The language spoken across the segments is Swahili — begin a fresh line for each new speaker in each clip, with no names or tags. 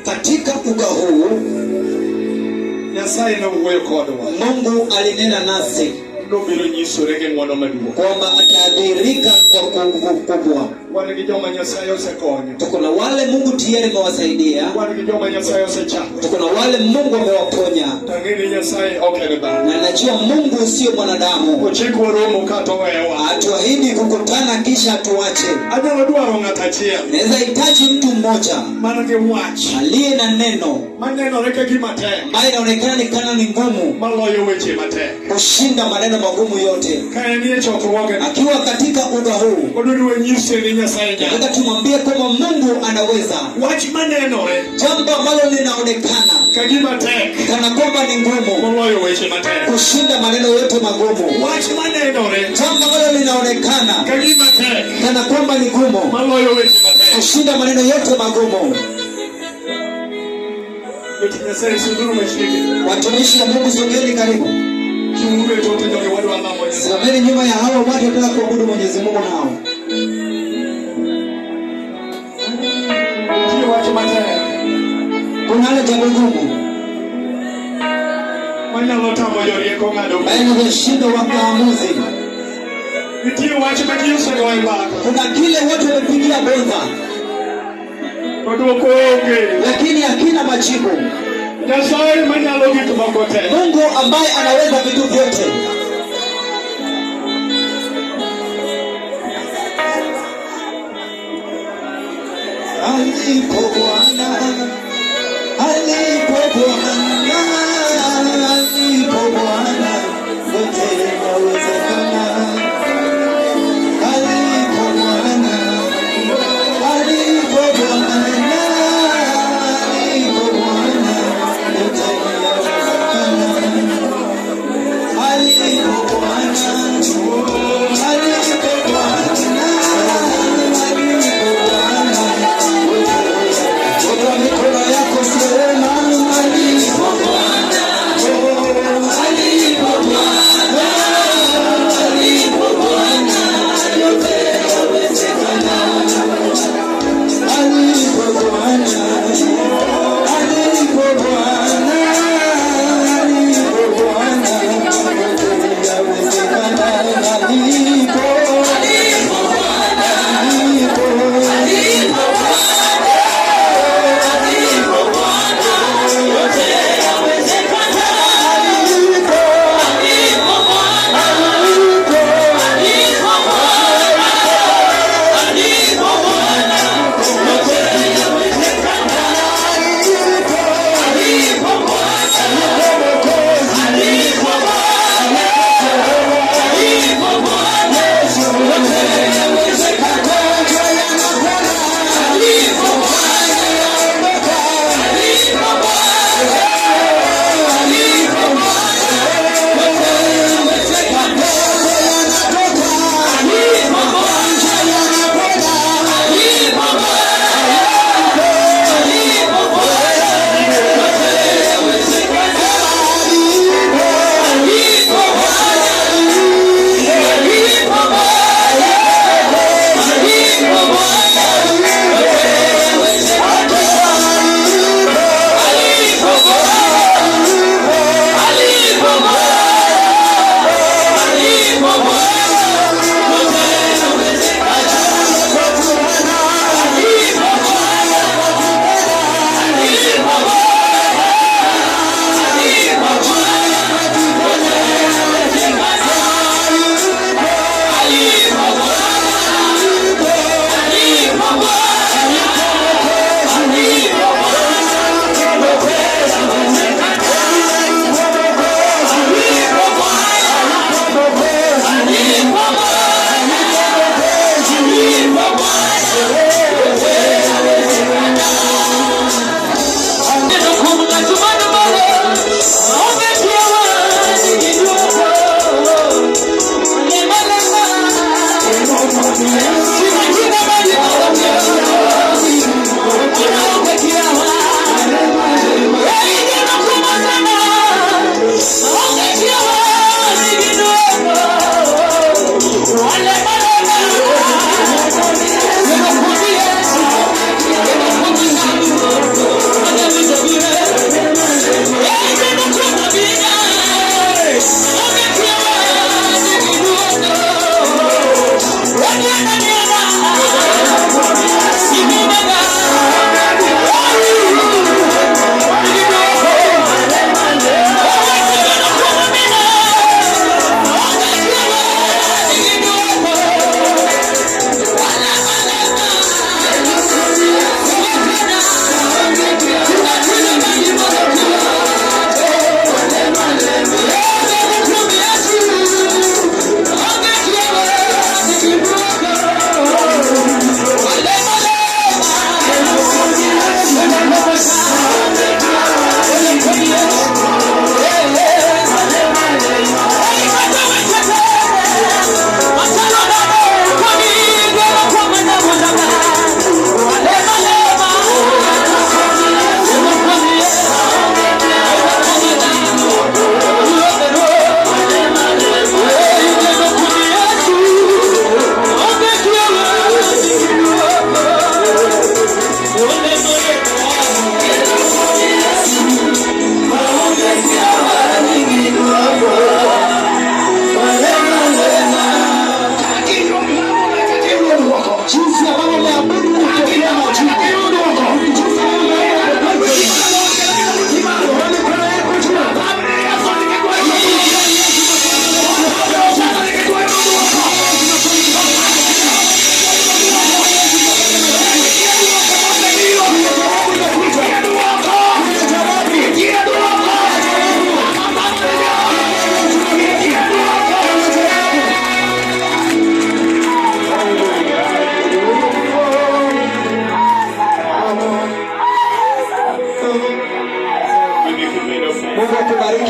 Katika uga huu Mungu alinena nasi kwamba atadhihirika kwa nguvu kubwa. Tuko na wale Mungu tayari amewasaidia. Tuko na wale Mungu amewaponya. Na najua Mungu sio mwanadamu. Atuahidi kukutana kisha atuache. Naweza hitaji mtu mmoja aliye na neno ambaye inaonekana ni kana ni ngumu kushinda maneno magumu yote. Akiwa katika uga huu nataka tumwambie kwamba Mungu anaweza jambo ambalo linaonekana kana kwamba ni ngumu kushinda maneno yote magumu. Jambo ambalo linaonekana kana kwamba ni ngumu kushinda maneno yote magumu. Watumishi wa Mungu, sogeni karibu. Simameni nyuma ya hao watu wanataka kuabudu Mwenyezi Mungu nao. Kuna hali jambo gumu baina ya shindo wa maamuzi. Kuna kile watu wamepigia bonza lakini hakina majibu. Mungu ambaye anaweza vitu vyote. Alipo Bwana, alipo Bwana, alipo Bwana, yote yanawezekana. Alipo Bwana, alipo Bwana, alipo Bwana, yote yanawezekana. Alipo Bwana, alipo Bwana. Mikono yako sema alipo Bwana, alipo Bwana, alipo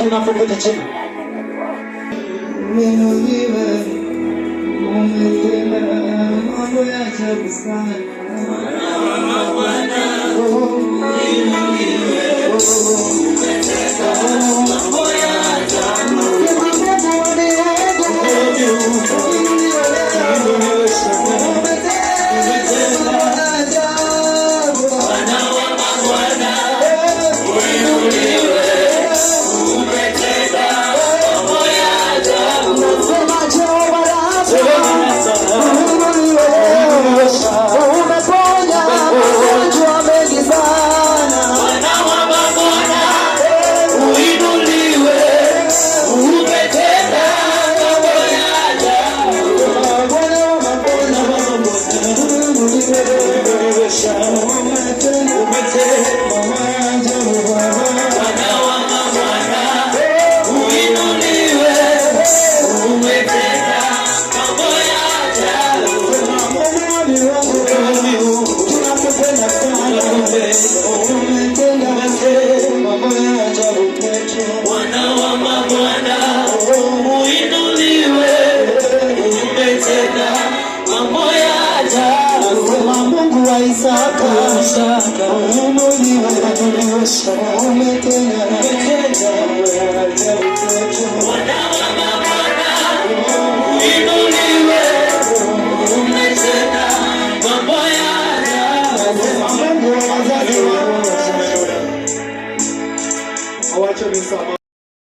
unapokuja chini. Umetenda mambo ya ajabu sana. Isaka, umenuliwe, umetenda